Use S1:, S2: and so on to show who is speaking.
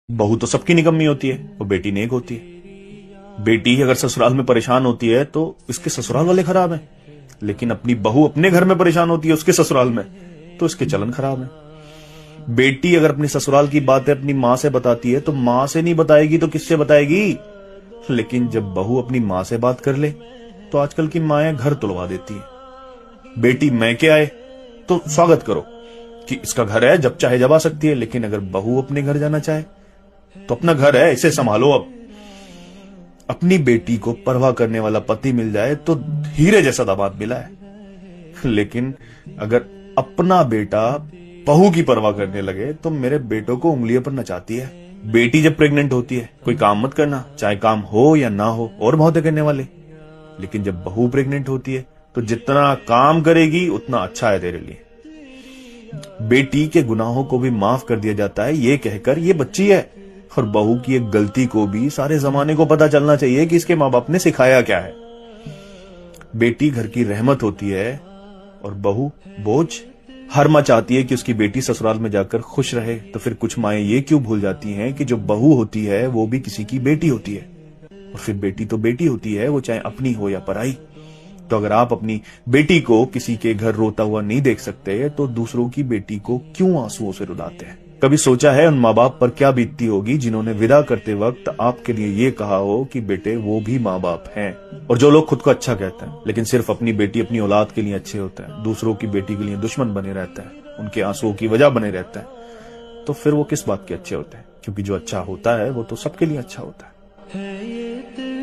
S1: बहू तो सबकी निकम्मी होती है, वो बेटी नेक होती है। बेटी अगर ससुराल में परेशान होती है तो इसके ससुराल वाले खराब हैं, लेकिन अपनी बहू अपने घर में परेशान होती है उसके ससुराल में तो इसके चलन खराब है। बेटी अगर अपनी ससुराल की बातें अपनी मां से बताती है तो मां से नहीं बताएगी तो किससे बताएगी। लेकिन जब बहू अपनी मां से बात कर ले तो आजकल की माएं घर तुलवा देती है। बेटी मैके आए तो स्वागत करो कि इसका घर है, जब चाहे जब आ सकती है। लेकिन अगर बहू अपने घर जाना चाहे तो अपना घर है, इसे संभालो। अब अपनी बेटी को परवाह करने वाला पति मिल जाए तो हीरे जैसा दामाद मिला है। लेकिन अगर अपना बेटा बहू की परवाह करने लगे तो मेरे बेटों को उंगलियों पर नचाती है। बेटी जब प्रेग्नेंट होती है कोई काम मत करना, चाहे काम हो या ना हो, और बहुते करने वाले। लेकिन जब बहू प्रेग्नेंट होती है तो जितना काम करेगी उतना अच्छा है तेरे लिए। बेटी के गुनाहों को भी माफ कर दिया जाता है ये कहकर ये बच्ची है। और बहू की एक गलती को भी सारे जमाने को पता चलना चाहिए कि इसके मां बाप ने सिखाया क्या है। बेटी घर की रहमत होती है और बहू बोझ। हर मां चाहती है कि उसकी बेटी ससुराल में जाकर खुश रहे, तो फिर कुछ माएं ये क्यों भूल जाती हैं कि जो बहू होती है वो भी किसी की बेटी होती है। और फिर बेटी तो बेटी होती है, वो चाहे अपनी हो या पराई। तो अगर आप अपनी बेटी को किसी के घर रोता हुआ नहीं देख सकते तो दूसरों की बेटी को क्यों आंसुओं से रुलाते हैं। कभी सोचा है उन माँ बाप पर क्या बीतती होगी जिन्होंने विदा करते वक्त आपके लिए ये कहा हो कि बेटे वो भी माँ बाप हैं। और जो लोग खुद को अच्छा कहते हैं लेकिन सिर्फ अपनी बेटी अपनी औलाद के लिए अच्छे होते हैं, दूसरों की बेटी के लिए दुश्मन बने रहते हैं, उनके आंसुओं की वजह बने रहते हैं, तो फिर वो किस बात के अच्छे होते हैं। क्योंकि जो अच्छा होता है वो तो सबके लिए अच्छा होता है।